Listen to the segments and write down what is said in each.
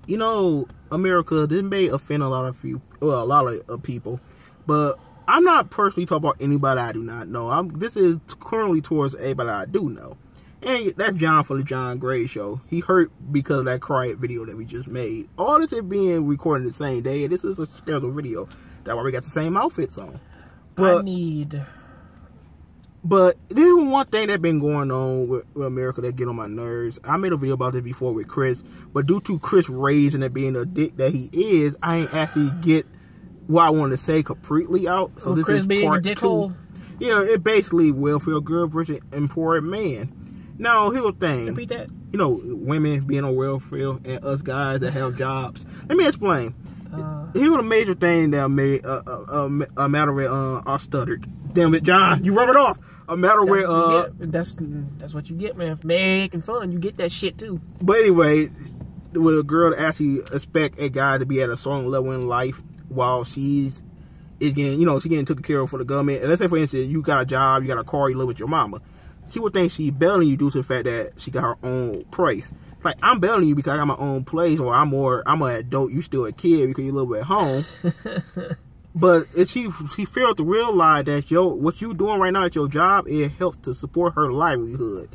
you know, America, this may offend a lot of people, but I'm not personally talking about anybody I do not know. This is currently towards everybody I do know. And that's John from the John Gray Show. He hurt because of that Quiet video that we just made. All this is being recorded the same day. This is a scheduled video. That's why we got the same outfits on. But there's one thing that's been going on with America that get on my nerves. I made a video about this before with Chris, but due to Chris raising and being a dick that he is, I ain't actually get what I wanted to say completely out. So this Chris is being part a dickhole? two. Yeah, it basically welfare girl versus empowered man. Now, here's the thing. Repeat that. You know, women being on welfare and us guys that have jobs. Let me explain. Here's the major thing that made a matter where I stuttered. Damn it, John, you rub it off. A matter where that's what you get, man. For making fun, you get that shit too. But anyway, with a girl to actually expect a guy to be at a certain level in life while she's getting taken care of for the government. And let's say, for instance, you got a job, you got a car, you live with your mama. She would think she better than you due to the fact that she got her own place. Like, I'm better than you because I got my own place, or I'm an adult, you still a kid because you live at home. But if she failed to realize that what you doing right now at your job, it helps to support her livelihood.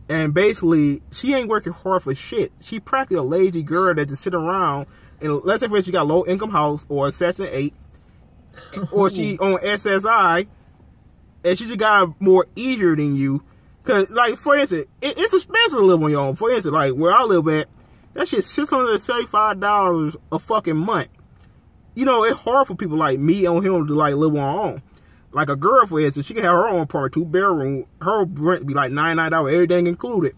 And basically, she ain't working hard for shit. She practically a lazy girl that just sit around and let's say for instance she got a low income house or a Section 8 or she on SSI and she just got more easier than you. Cause like for instance, it's expensive to live on your own. For instance, like where I live at, that shit's $675 a fucking month. You know, it's hard for people like me and him to like live on our own. Like a girl, for instance, she can have her own apartment, 2-bedroom. Her rent be like $99, everything included.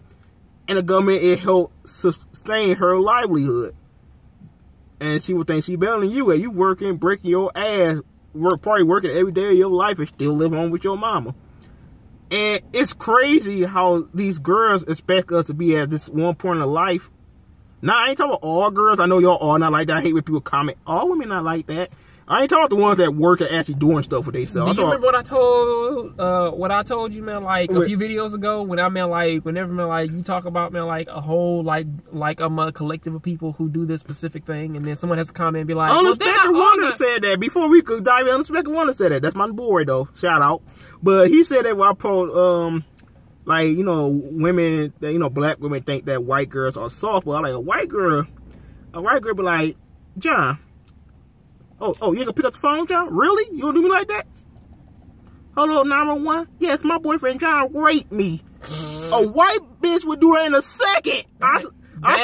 And the government, it helps sustain her livelihood. And she would think she better than you. And you working, breaking your ass, probably working every day of your life and still live home with your mama. And it's crazy how these girls expect us to be at this one point in life. Now, I ain't talking about all girls. I know y'all all not like that. I hate when people comment, all women not like that. I ain't talking about the ones that work and actually doing stuff for themselves. Do you remember what I told you, man, like a few videos ago when I meant like whenever man like you talk about man like a whole like a collective of people who do this specific thing and then someone has to comment and be like, Unexpected Wonder said that before we could dive in. Unexpected Wonder said that. That's my boy though. Shout out. But he said that while I post like, you know, women that, you know, black women think that white girls are soft. But like a white girl be like, John, oh, you ain't gonna pick up the phone, John? Really? You gonna do me like that? Hello, 911? Yeah, it's my boyfriend, John. Rape me. A white bitch would do that in a second. I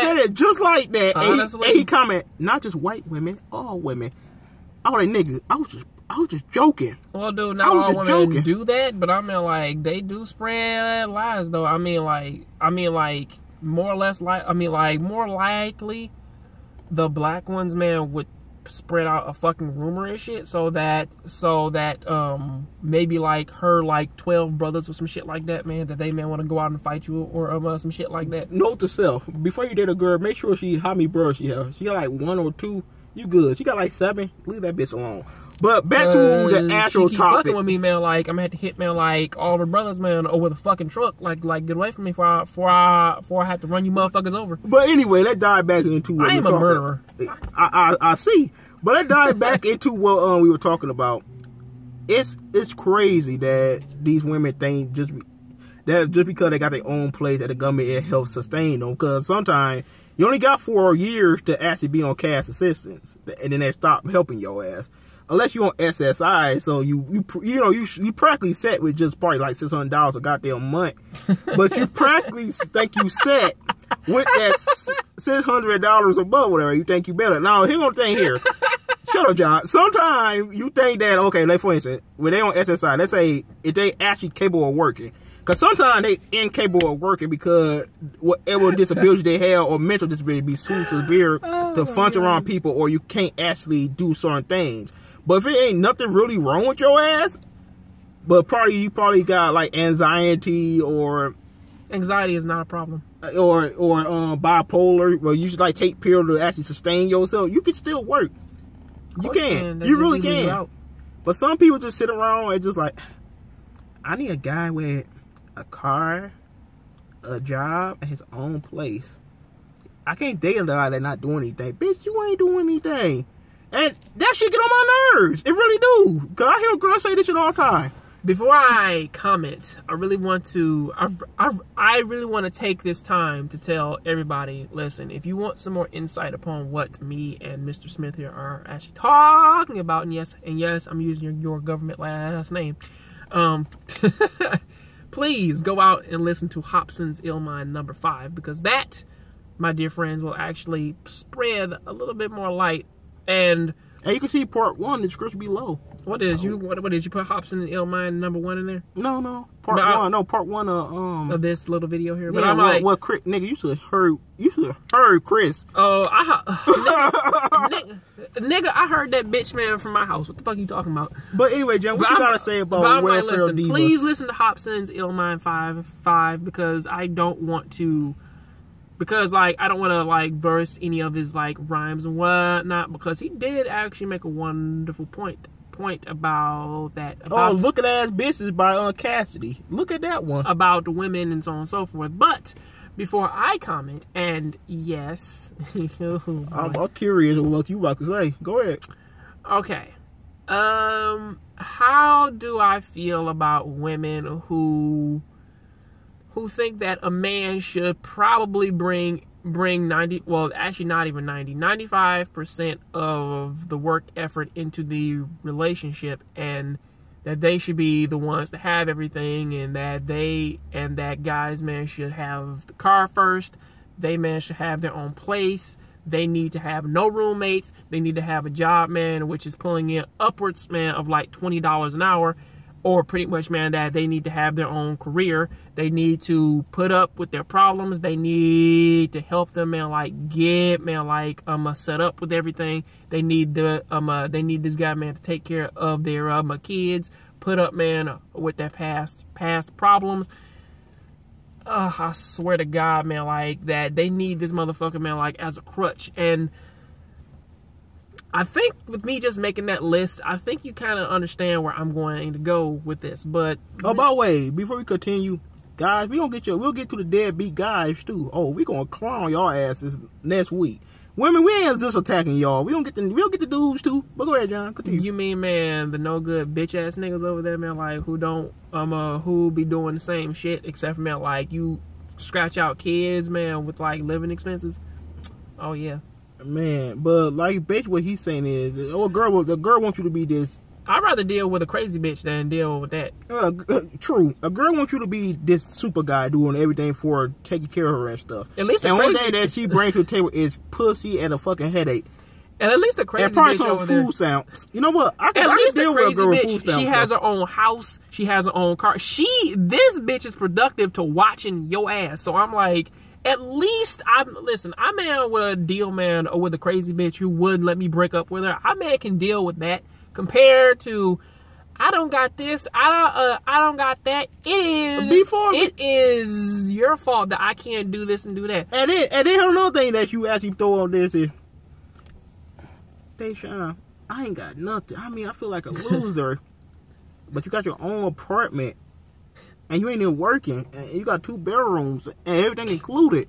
said it just like that. And he comment, not just white women, all women. I was like, nigga, I was just joking. Well, dude, now I want to do that, but I mean, like, they do spread lies, though. I mean, like, more or less, more likely, the black ones, man, would spread out a fucking rumor and shit, so that maybe like her like 12 brothers or some shit like that, man, that they may want to go out and fight you or some shit like that. Note to self: before you date a girl, make sure how many brothers she has. She got like 1 or 2. You good? She got like 7. Leave that bitch alone. But back to the actual topic. Fucking with me, man. Like I'm gonna have to hit, man. Like all the brothers, man, over the fucking truck. Like get away from me before I have to run you motherfuckers over. But anyway, let's dive back into what I am a murderer. I see. But let's dive back into what we were talking about. It's crazy that these women think just because they got their own place at the government, it helps sustain them. Because sometimes you only got 4 years to actually be on cash assistance, and then they stop helping your ass. Unless you're on SSI, so you practically set with just probably like $600 a goddamn month, but you practically think you set with that $600 above whatever. You think you better. Now here's one thing here. Shut up, John. Sometimes you think that like for instance, when they on SSI, let's say if they actually capable of working, because sometimes they incapable of working because whatever disability they have or mental disability be too severe to function around people, or you can't actually do certain things. But if it ain't nothing really wrong with your ass, but you probably got like anxiety or anxiety is not a problem, or bipolar, where you should like take pills to actually sustain yourself, you can still work. You can. You really can. But some people just sit around and just like, I need a guy with a car, a job, and his own place. I can't date a guy that not doing anything. Bitch, you ain't doing anything. And that shit get on my nerves. It really do. Because I hear girls say this shit all the time. Before I comment, I really want to take this time to tell everybody, listen, if you want some more insight upon what me and Mr. Smith here are actually talking about, and yes, I'm using your government last name, please go out and listen to Hobson's Ill Mind number 5, because that, my dear friends, will actually spread a little bit more light. And you can see part 1 in the description below. What did you put Hobson Ill Mind number 1 in there? No. Part 1. No, part 1 of this little video here. Yeah, but I'm like, nigga, you should have heard Chris. Oh, nigga, I heard that bitch man from my house. What the fuck are you talking about? But anyway, John, what you gotta say about welfare divas? Please listen to Hobson's Ill Mind 5 because I don't want to. Because, like, I don't want to, like, burst any of his, like, rhymes and whatnot. Because he did actually make a wonderful point about that. About Looking Ass Bitches by Cassidy. Look at that one. About the women and so on and so forth. But, before I comment, and yes. I'm curious what you about to say. Go ahead. Okay. How do I feel about women who think that a man should probably bring 95% of the work effort into the relationship, and that they should be the ones to have everything, and that guys, man, should have the car first, they, man, should have their own place, they need to have no roommates, they need to have a job, man, which is pulling in upwards, man, of like $20 an hour. Or pretty much, man, that they need to have their own career. They need to put up with their problems. They need to help them, man, like get, man, like set up with everything. They need this guy, man, to take care of their kids. Put up, man, with their past problems. I swear to God, man, like that they need this motherfucker, man, like as a crutch. And I think with me just making that list, I think you kind of understand where I'm going to go with this. But by the way, before we continue, guys, we'll get to the deadbeat guys too. Oh, we gonna clown y'all asses next week. Women, we ain't just attacking y'all. We'll get the dudes too. But go ahead, John. Continue. You mean, man, the no good bitch ass niggas over there, man, like who be doing the same shit except for, man, like you scratch out kids, man, with like living expenses. Oh yeah. Man, but like basically what he's saying is, the girl wants you to be this. I'd rather deal with a crazy bitch than deal with that. True. A girl wants you to be this super guy doing everything for her, taking care of her and stuff. At least and one thing that she brings to the table is pussy and a fucking headache. And at least the crazy bitch over there. Food sounds. You know what? I can deal with a girl with food sounds. She has her own house. She has her own car. This bitch is productive to watching your ass. So I'm like, at least I man with a deal, man, or with a crazy bitch who wouldn't let me break up with her. I man can deal with that compared to I don't got this, I don't got that. It is your fault that I can't do this and do that. And then another thing that you actually throw on this is, Deshaun, I ain't got nothing. I mean, I feel like a loser, but you got your own apartment. And you ain't even working, and you got 2 bedrooms and everything included.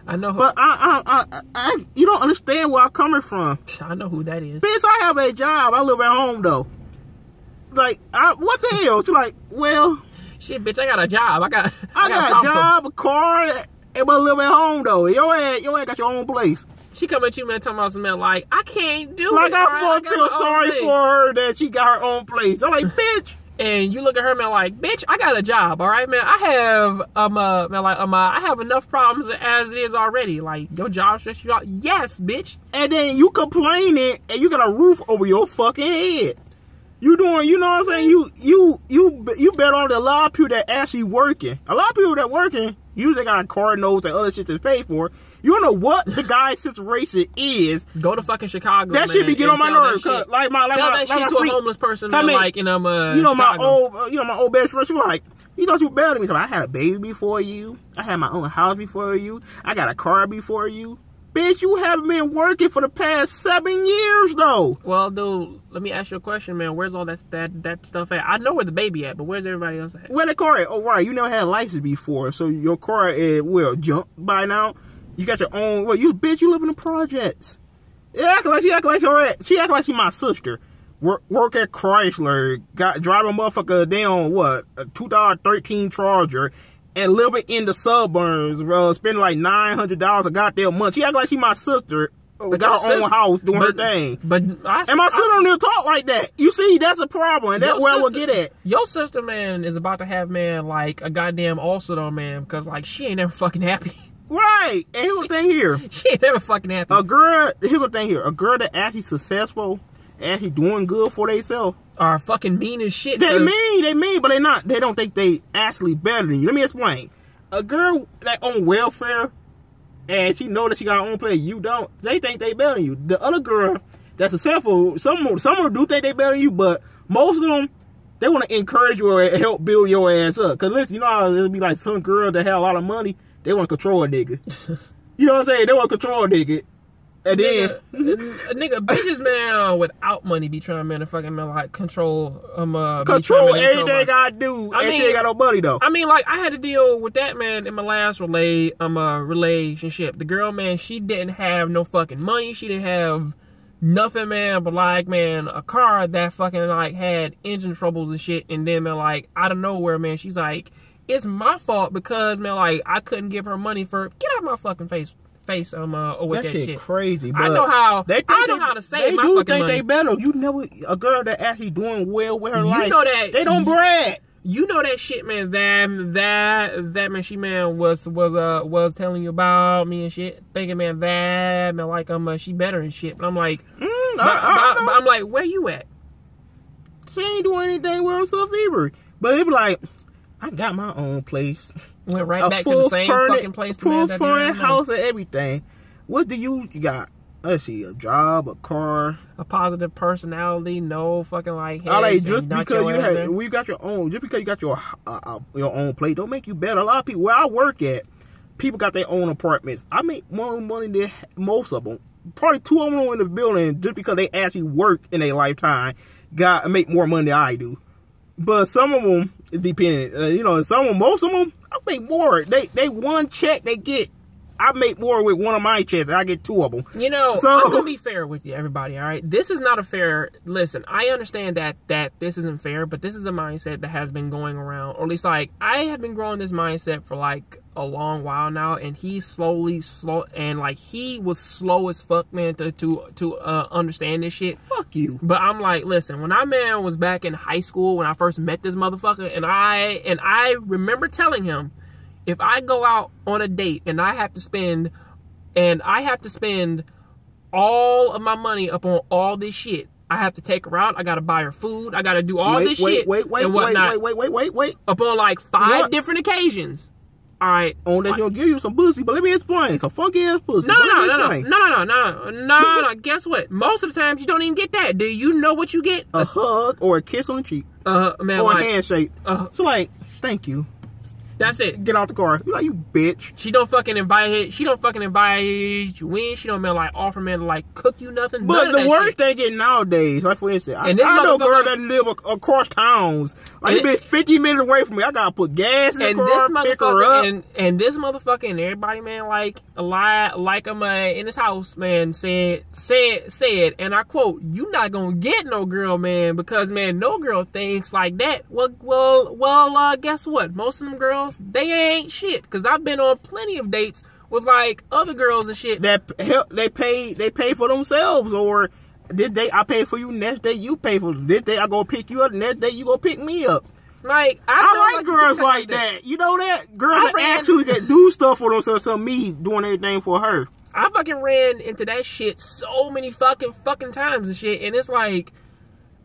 I know, but I you don't understand where I'm coming from. I know who that is. Bitch, I have a job. I live at home though. Like, what the hell? She's like, well, shit, bitch, I got a job. I got a job, a car, but I live at home though. Your ass got your own place. She come at you, man, talking about some man like I can't do like, it. Like I'm supposed to feel sorry for her that she got her own place. I'm like, bitch. And you look at her, man, like, bitch, I got a job, all right, man. I have, I have enough problems as it is already. Like, your job stress you out. Yes, bitch. And then you complaining, and you got a roof over your fucking head. You doing, you know what I'm saying? You bet on a lot of people that actually working. A lot of people that working usually got car notes and other shit that's paid for. You don't know what the guy's situation is. Go to fucking Chicago. That shit be getting on my nerves. Tell that shit to a homeless person. Like, in my old best friend. She was like, you thought you were better than me. So I had a baby before you. I had my own house before you. I got a car before you. Bitch, you haven't been working for the past 7 years though. Well, dude, let me ask you a question, man. Where's all that stuff at? I know where the baby at, but where's everybody else at? Where the car at? Oh, right. You never had a license before, so your car is junk by now. You got your own. Well, you bitch. You live in the projects. She act like she my sister. Work at Chrysler. Drive a motherfucker down a 2013 Charger. And living in the suburbs, bro, spending like $900 a goddamn month. She act like she my sister, got her own house doing her thing. And my sister don't even talk like that. You see, that's a problem, and that's where I will get at. Your sister, man, is about to have, man, like a goddamn ulcer, though, man, because like she ain't never fucking happy. Right. And here's the thing here. She ain't never fucking happy. Here's the thing here. A girl that actually successful, actually doing good for themselves, are fucking mean as shit. They mean, but they not. They don't think they actually better than you. Let me explain. A girl that on welfare and she know that she got her own place, you don't. They think they better than you. The other girl that's successful, some of them do think they better than you, but most of them, they want to encourage you or help build your ass up. Cause listen, you know how it'll be like some girl that have a lot of money, they want to control a nigga. You know what I'm saying? They want to control a nigga. And nigga, bitches, man, without money be trying, man, to fucking, man, like, control control everything I do. And she ain't got no money, though. I mean, like, I had to deal with that, man, in my last relationship. The girl, man, she didn't have no fucking money. She didn't have nothing, man, but, like, man, a car that fucking, like, had engine troubles and shit. And then, man, like, out of nowhere, man, she's like, it's my fault because, man, like, I couldn't give her money for, get out of my fucking face with that shit. Crazy. But I know how. I know how to save my fucking money. They do think they better. You never a girl that actually doing well with her life. You know that they don't brag. You know that shit, man. That man, she man was telling you about me and shit, thinking, man, that man, like she better and shit. But I'm like, I'm like, where you at? She ain't doing anything with herself either. But it be like, I got my own place. Went right back to the same fucking place. Full furnished house and everything. What do you got? Let's see, a job, a car, a positive personality, no fucking like. All right, just because you got your own, just because you got your own place, don't make you better. A lot of people where I work at, people got their own apartments. I make more money than most of them. Probably 2 of them in the building just because they actually worked in their lifetime. Make more money than I do. But some of them, depending, most of them, I make more. They one check they get. I make more with one of my checks. I get 2 of them. I'm gonna be fair with you, everybody. All right, this is not a fair. Listen, I understand that this isn't fair, but this is a mindset that has been going around, or at least like I have been growing this mindset for like a long while now, and he was slow as fuck, man, to understand this shit. Fuck you. But I'm like, listen, when I was back in high school when I first met this motherfucker, and I remember telling him, if I go out on a date and I have to spend all of my money up on all this shit, I have to take her out, I gotta buy her food, I gotta do all this shit and whatnot. Wait. Upon like 5 different occasions. All right. On that he'll give you some pussy, but let me explain. Some funky ass pussy. No. Guess what? Most of the times you don't even get that. Do you know what you get? A hug or a kiss on the cheek. Man, or a handshake. So like, thank you. That's it. Get out the car. You like, you bitch. She don't fucking invite you in. She don't offer man to like cook you nothing. But the worst they get nowadays, like for instance, I know a girl that live across towns. Like you been 50 minutes away from me. I gotta put gas in the car, pick her up. And this motherfucker and everybody, man, like I'm in his house, man, said, and I quote, "You not gonna get no girl, man, because man, no girl thinks like that." Well, guess what? Most of them girls, they ain't shit, because I've been on plenty of dates with like other girls and shit that they pay for themselves, or this day I pay for you, next day you pay for this day I go pick you up, next day you go pick me up. Like I like girls like that. You know that girls that actually that do stuff for themselves, so me doing everything for her. I fucking ran into that shit so many fucking times and shit, and it's like,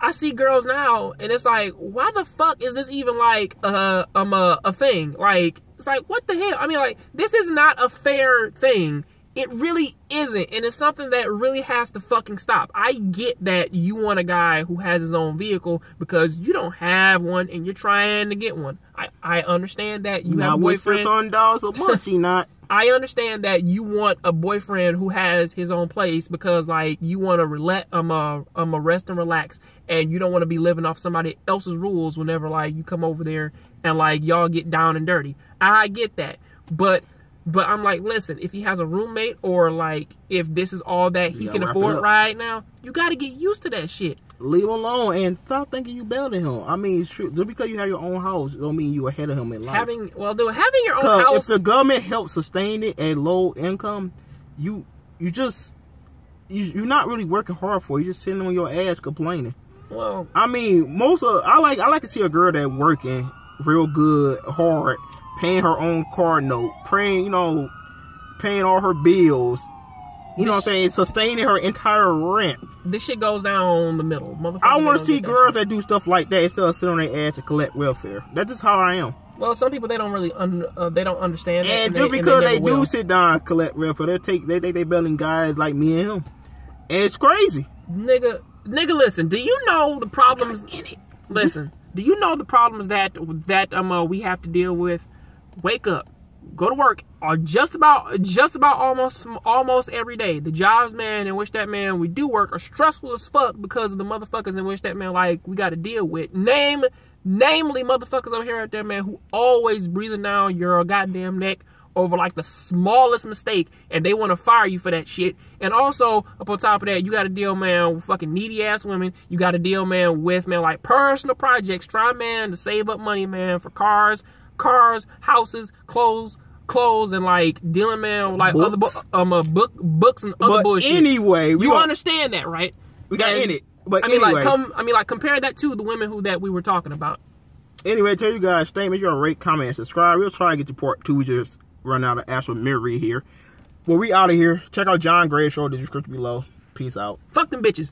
I see girls now, and it's like, why the fuck is this even like a thing? Like, it's like, what the hell? I mean, like, this is not a fair thing. It really isn't, and it's something that really has to fucking stop. I get that you want a guy who has his own vehicle because you don't have one and you're trying to get one. I understand that you have a boyfriend. $600 a month, she not. I understand that you want a boyfriend who has his own place because, like, you want to rest and relax, and you don't want to be living off somebody else's rules whenever, like, you come over there and, like, y'all get down and dirty. I get that. But But I'm like, listen, if he has a roommate or like if this is all that he can afford right now, you got to get used to that shit. Leave him alone and stop thinking you better than him. I mean, just because you have your own house don't mean you ahead of him in life. Having your own house. If the government helps sustain it at low income, you're not really working hard for it. You're just sitting on your ass complaining. Well, I mean, I like to see a girl that working real good, hard, paying her own car note, paying all her bills. You know what I'm saying? Sustaining her entire rent. This shit goes down the middle, motherfucker. I want to see girls that do stuff like that instead of sitting on their ass and collect welfare. That's just how I am. Well, some people they don't really they don't understand that. And just because they do sit down and collect welfare, they think they better than guys like me and him. And it's crazy. Nigga, listen. Do you know the problems? Listen. Do you know the problems that we have to deal with? Wake up, go to work, or just about almost every day. The jobs, man, in which that man we do work are stressful as fuck because of the motherfuckers in which that man we got to deal with. Namely, motherfuckers over here out there, man, who always breathing down your goddamn neck over like the smallest mistake, and they want to fire you for that shit. And also, up on top of that, you got to deal, man, with fucking needy ass women. You got to deal, man, with, man, like personal projects. Try, man, to save up money, man, for cars, houses, clothes, and like dealing, man, with like books. Other books and other bullshit. Anyway, you understand that, right? We got in it. But anyway, compare that to the women that we were talking about. Anyway, tell you guys, statement, you're rate, comment, and subscribe. We'll try to get to part 2. We just run out of actual mirror here. Well, we out of here. Check out John Gray's show in the description below. Peace out. Fuck them bitches.